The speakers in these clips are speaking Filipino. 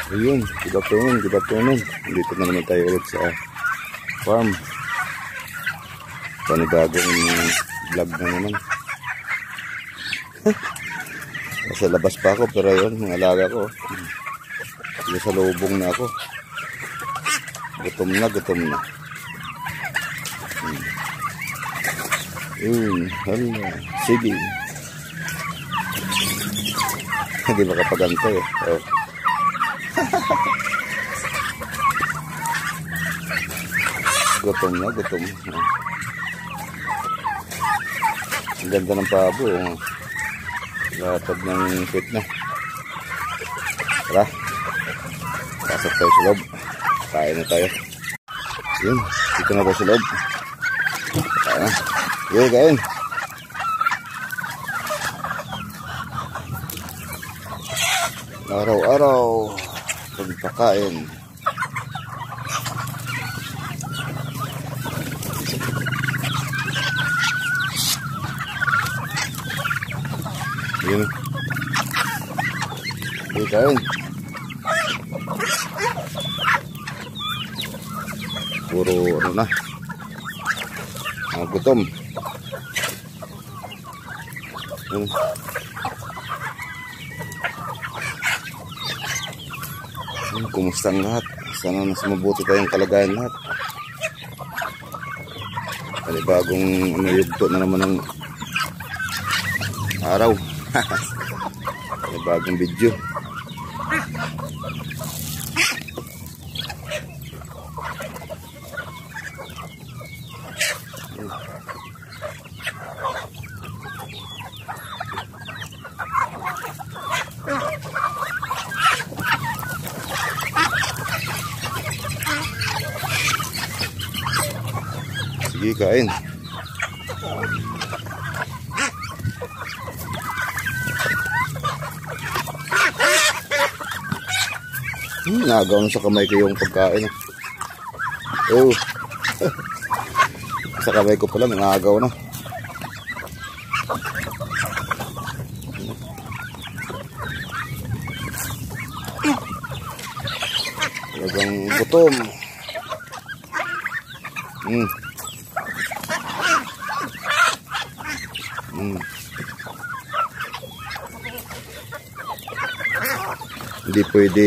Ayun, good afternoon. Dito na naman tayo ulit sa farm. Panibagong vlog na naman. Nasa labas pa ako, pero yun, mga alaga ko. Dito sa lubong na ako. Gutom na. Yun, hala. Sige. Hindi makapagantay eh. Oh. Gutom na. Ang ganda ng pabo. Latag ng pit na. Tara. Pasok tayo sa loob. Kain na tayo. Yun. Dito na tayo sa loob. Kain na. Yun, kain. Araw-araw. Pagpakain. Yun. Yun, kain. Puro ano na. Gutom. Yun. Kumusta ang lahat? Sana mas mabuti tayong kalagayan lahat. Bagong yugto na naman ng araw. Bagong video. Sige, kain. Nagaw na sa kamay ko yung pagkain. Oh. Sa kamay ko pala, nagaw na. Talagang gutom. Hindi pwede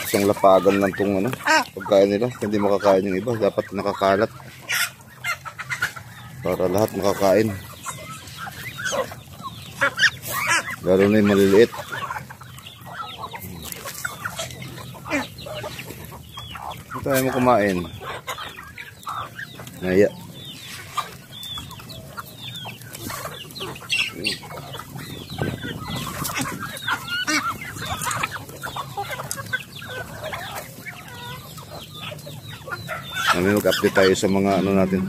isang lapagan lang itong pagkain nila. Hindi makakain yung iba. Dapat nakakalat para lahat makakain. Lalo na yung maliliit. Hindi tayo mo kumain. Naya. Kami mag-update tayo sa mga natin.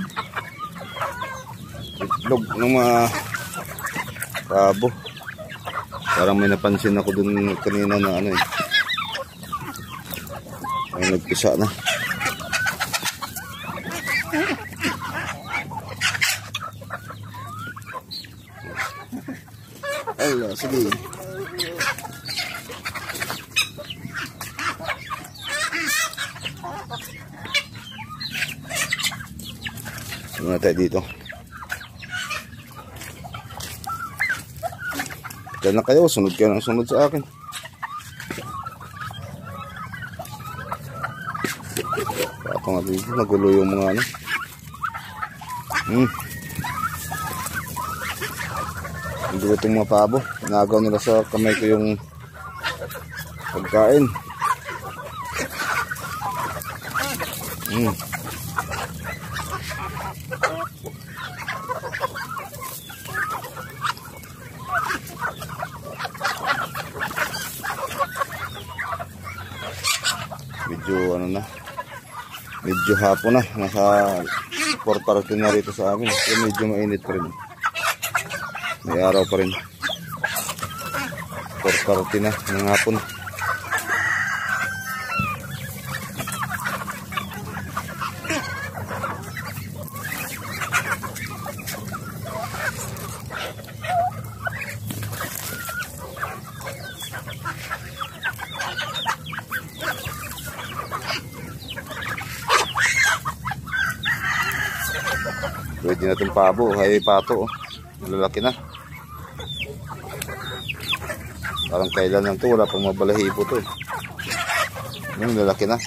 Itlog ng mga pabo. Parang may napansin ako dun kanina na ay nagpisa na. Ala, sige. Muna tayo dito. Diyan na kayo, sunod kayo ng sunod sa akin. Pato nga dito, nagulo yung mga Hindi ko itong mga pabo. Nagaw nila sa kamay ko yung pagkain. Medyo hapon na, nasa 4:30 na rito sa amin. So medyo mainit pa rin. May araw pa rin. 4:30 na ng hapon. Pwede na itong pabo. Hay pato. Lalaki na. Parang kailan lang ito. Wala pang mabalahibo ito. Yung lalaki na.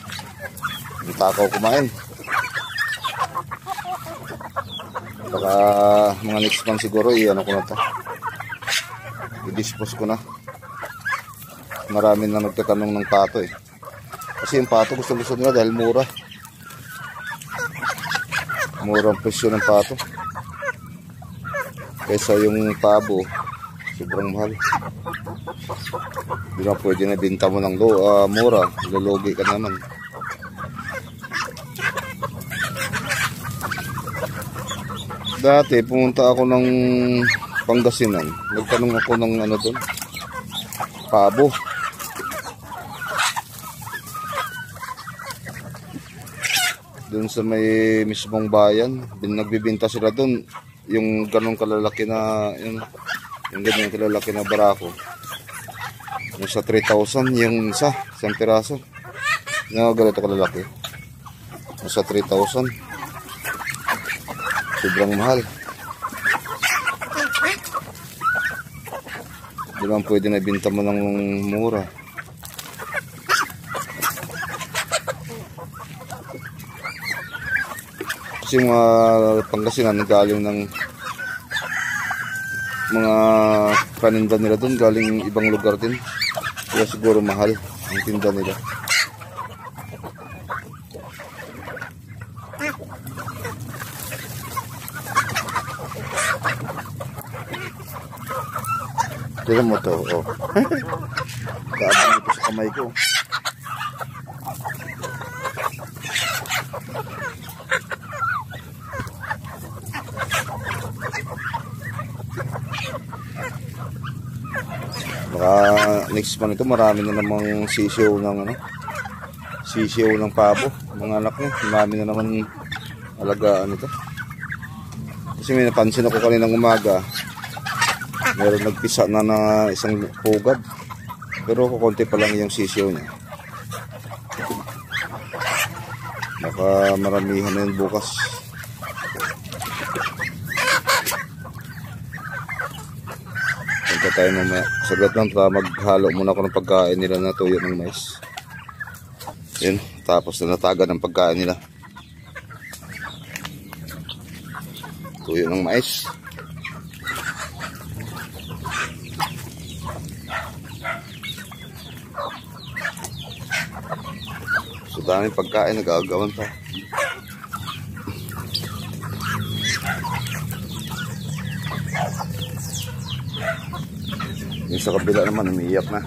Yung takaw kumain. Baka mga next month siguro ano ko na ito. I-dispose ko na. Marami na nagtatanong ng pato eh. Kasi yung pato gusto nila dahil mura. Mura ang presyo ng pato. Kaysa yung pabo, sobrang mahal. Di na pwede na binta mo ng mura. Lulugi ka naman. Dati pumunta ako ng Pangasinan. Nagtanong ako ng ano doon. Pabo. Doon sa may mismong bayan, nagbibinta sila doon yung ganong kalalaki na yung ganyan kalalaki na barako. Yung sa 3,000 yung isang piraso. Yung ganito kalalaki. Yung sa 3,000. Sobrang mahal. Di ba pwede na binta mo ng mura. Kasi mga Pangasinan galing ng mga paninda nila doon, galing ibang lugar din. Kaya siguro mahal ang tinda nila. Tignan mo to, oh. Kaabang ito sa kamay ko. Baka next month ito marami na namang sisiyo ng pabo. Mga anak niya, marami na naman alagaan ito. Kasi may napansin ako kaninang umaga, meron nagpisa na isang pugad. Pero kukunti pa lang yung sisiyo niya. Baka maramihan na yun bukas. Tayo mamaya. Saglit lang para maghalo muna ako ng pagkain nila na tuyo ng mais. Yun. Tapos na nataga ng pagkain nila. Tuyo ng mais. So daming pagkain nagagawan pa. Yung sa kabila naman, umiiyak na.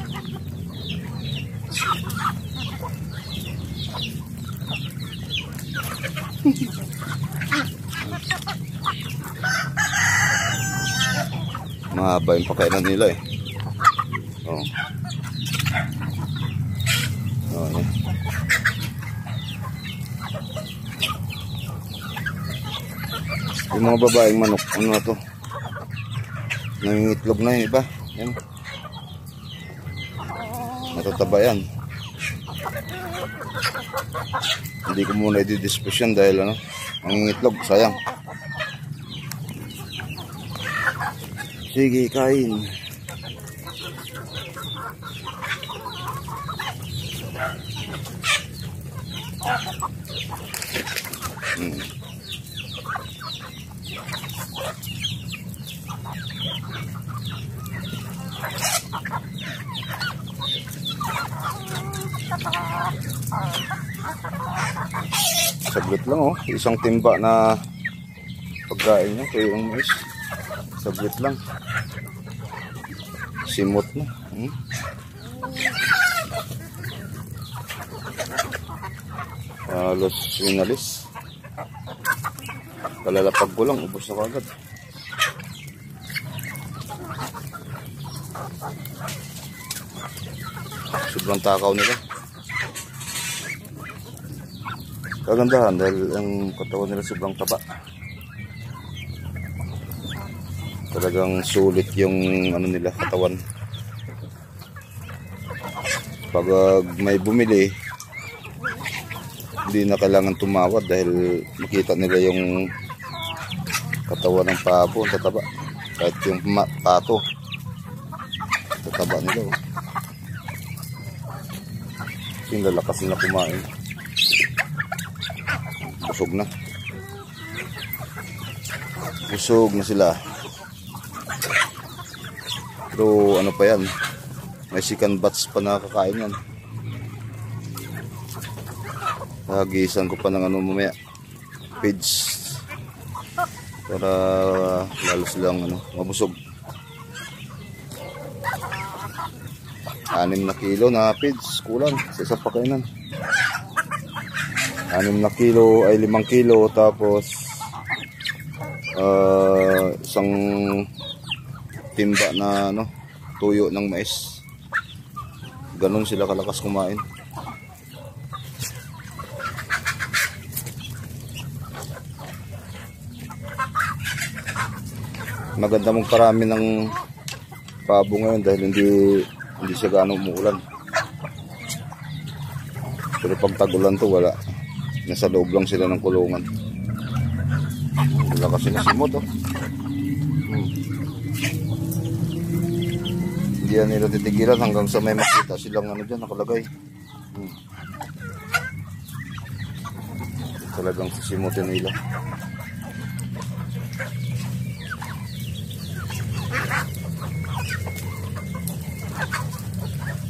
Mahaba yung pakainan nila eh. Oh. Oh, yeah. Yung mga babaeng manok, ano na to? Nangingitlog na yung iba. Yan. Matataba yan. Hindi ko muna i-dispose yan dahil ang itlog, sayang. Sige, kain. Saglit lang oh, isang timba na pagkain niya, kayo ang mais. Saglit lang. Simot na. Halos inalis. Kalalapag ko lang, ubos na kagad. Sobrang takaw nila. Kagandahan dahil ang katawan nila sobrang taba. Talagang sulit yung ano nila, katawan. Pag may bumili, hindi na kailangan tumawad dahil makita nila yung katawan ng pabo, ang tataba. Kahit yung pato, tataba nila. Oh. Yung lalakas nila kumain. Busog na. Busog na sila. Pero ano pa yan, may second batch pa nakakain yan. Hagisan ko pa ng ano mamaya, feeds, para lalo silang ano, mabusog. 6 na kilo na feeds, kulang sa isang pakainan. 6 na kilo ay 5 kilo, tapos isang timba na ano, tuyo ng mais. Ganon sila kalakas kumain. Maganda mong parami ng pabo ngayon dahil hindi siya gaano umuulan. Pero pag tag-ulan to, wala. Nasa loob lang sila ng kulungan. Wala kasi nasimot, oh. Hindi yan nila titigilan hanggang sa may makita silang ano dyan nakalagay. Talagang sisimutin nila.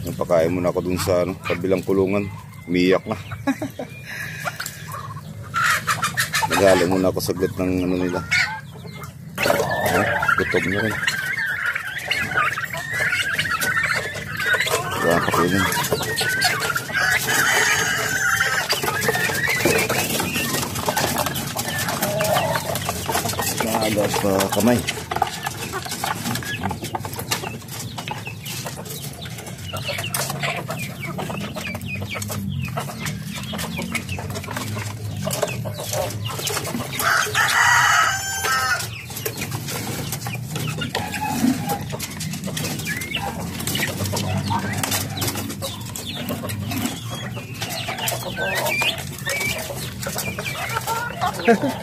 Napakain muna ako dun sa ano, kabilang kulungan. Umiyak na. Nagaling muna ako saglit ng ano nila. Gutom na rin. Kaya kainin. Naagas pa kamay.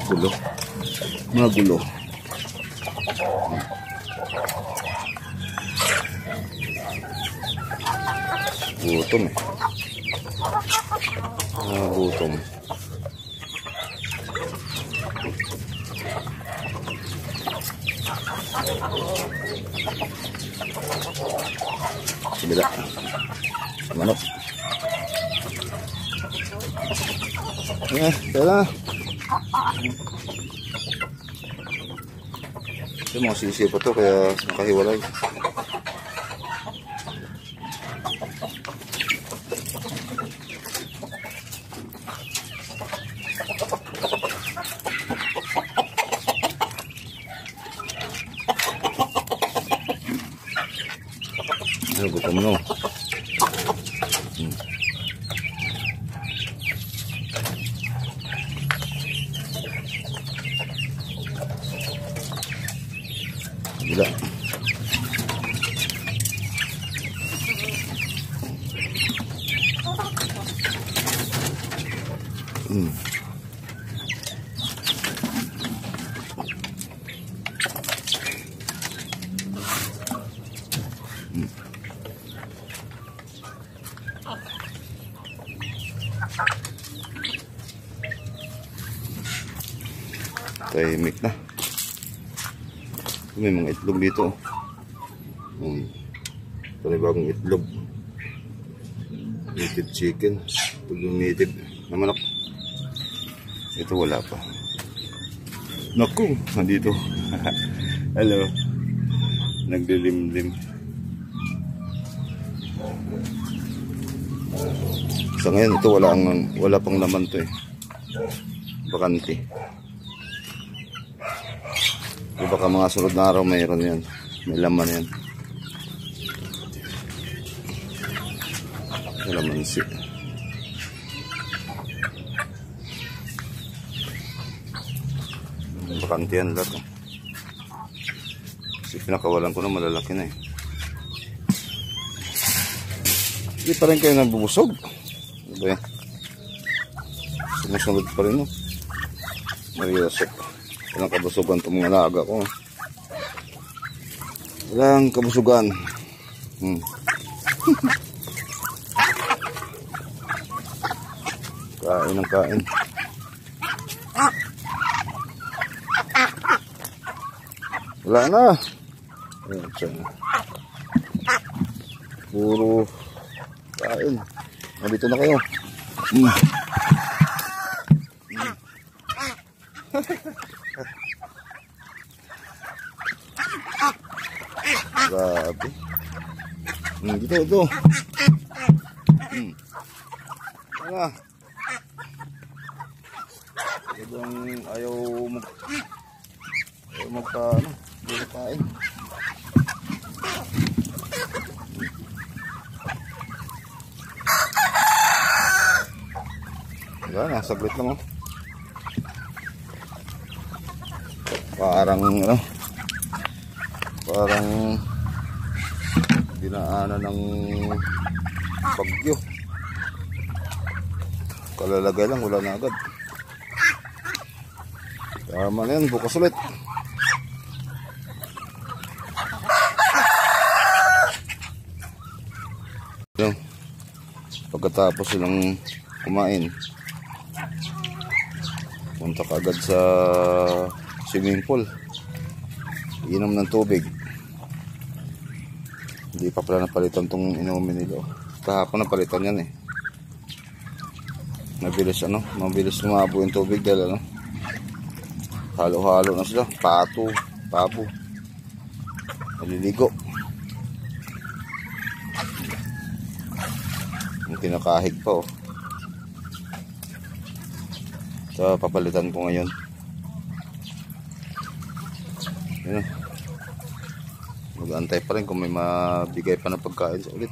Gulo. Mga gulo. Gutom eh. Mga gutom. Sibila. Manok. Tara. Ito mga sisi pa to kaya nakahiwalay. Gutom no. Gila. Tahimik na. May mga itlog dito. Panibagong itlog. Native chicken. Ito yung native na manok. Ito wala pa. Naku, nandito. Hello. Naglilimlim. Sa ngayon ito wala pang laman to eh. Bakante. Baka mga sunod na araw mayroon yan. May laman yan. May lamansi. Bakante yan lahat. Kasi pinakawalan ko na malalaki na eh. Hindi pa rin kayo nabubusog. Diba yan? Sumusunod pa rin no. Mariosep. Walang kabusugan itong mga alaga ko. Walang kabusugan. Kain ng kain. Wala na. Ayan siya. Puro kain. Nandito na kayo. Grabe. Dito. Ano? Ayaw magkain. Wala na, saglit lang. Parang dinaanan ng bagyo. Kalalagay lang, wala na agad. Tama na yan, bukas ulit. Pagkatapos silang kumain, punta ka agad sa swimming pool, inom ng tubig. Hindi pa pala napalitan tong inumin nila. Kahapon napalitan yan eh. Mabilis lumabo yung tubig dahil halo-halo na sila. Pabo, naliligo. Yung kinakahig pa oh. So papalitan ko ngayon. Yan. Mag-aantay pa rin kung may mabigay pa na pagkain sa ulit.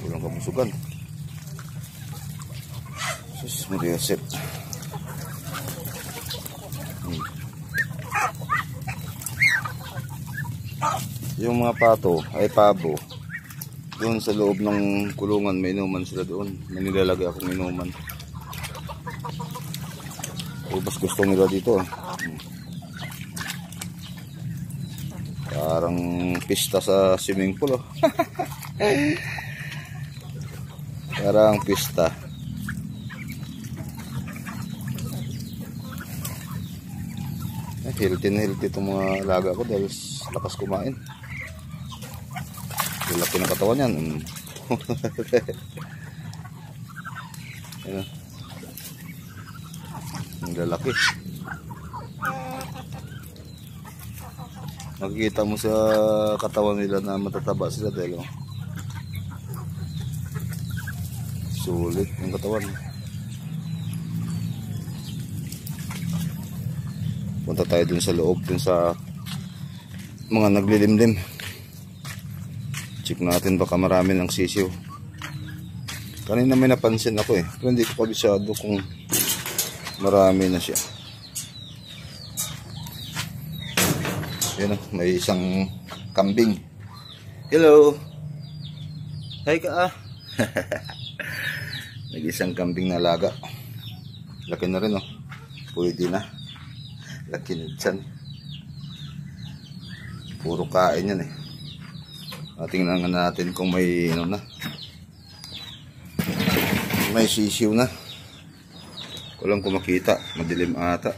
Walang kabusugan. Sus, mag-iosip. Yung mga pato ay pabo. Doon sa loob ng kulungan may inuman sila doon. May nilalagay akong inuman. Mas gusto nila dito. Parang pista sa swimming pool oh. Parang pista. Healthy na healthy itong mga alaga ko dahil lakas kumain. Laki ng katawan yan. Ayan. Ang lalaki. Makikita mo sa katawan nila na matataba sila dahil sulit yung katawan. Punta tayo dun sa loob, dun sa mga naglilimlim. Check natin baka marami ng sisiw. Kanina may napansin ako eh, pero hindi ko kabisado kung marami na siya. Yan oh, may isang kambing. Hello. Hi ka ah. Nag-isang kambing na alaga. Laki na rin oh. Pwede na. Laki na dyan. Puro kain yan eh. Tingnan natin kung may may sisiw na. Walang kumakita, madilim ata.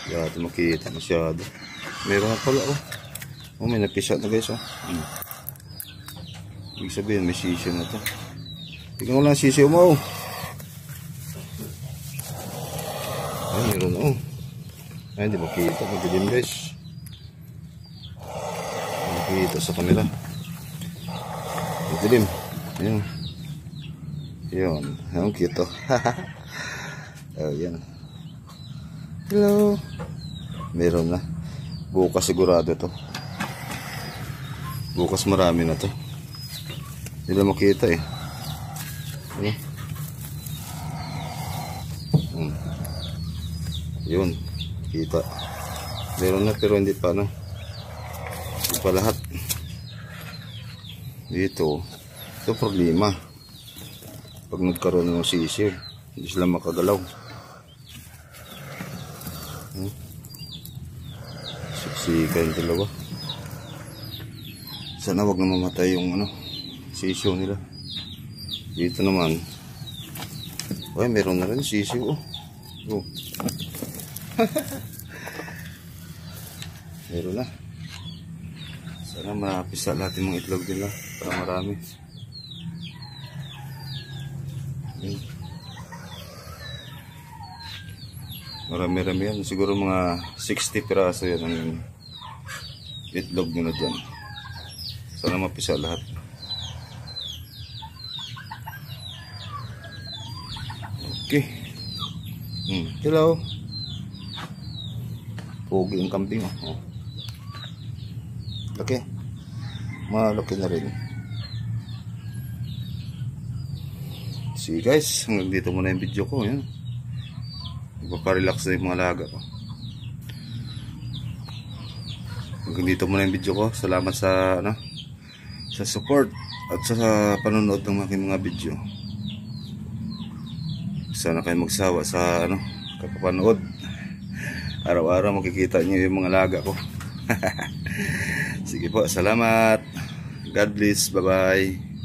Yata makita masyado. Meron na pala oh. Oh, may napisat na guys oh. Ibig sabihin may sisiw na to. Tingnan mo lang sisiw mo oh. Ay, meron oh. Ay, hindi makita, madilim guys. Makita sa kanila. Madilim. Ayun. Yun. Ang cute oh. Oh, yan. Hello. Meron na. Bukas sigurado to. Bukas marami na to. Hindi na makita eh. Yun. Kita. Meron na pero hindi pa no. Hindi pa lahat. Dito. Ito problema. Pag nagkaroon ng sisiw, hindi sila makagalaw. Sika yung dalawa. Sana wag na mamatay yung sisiyo nila. Dito naman. Ay, meron na rin sisiyo. Oh. Meron na. Sana mapisa lahat yung mga itlog nila para marami. Marami-rami yan. Siguro mga 60 piraso yan ang itlog nila dyan. Sana mapisa lahat. Okay. Hello. Pogi yung kambing. Oh. Laki. Malaki na rin. See guys, hanggang dito muna yung video ko. Yan. Magpaparelax na yung mga alaga ko. Hanggang dito muna yung video ko. Salamat sa sa support at sa panonood ng aking mga video. Sana kayo magsawa sa kapapanood. Araw-araw makikita niyo yung mga alaga ko. Sige po, salamat. God bless. Bye-bye.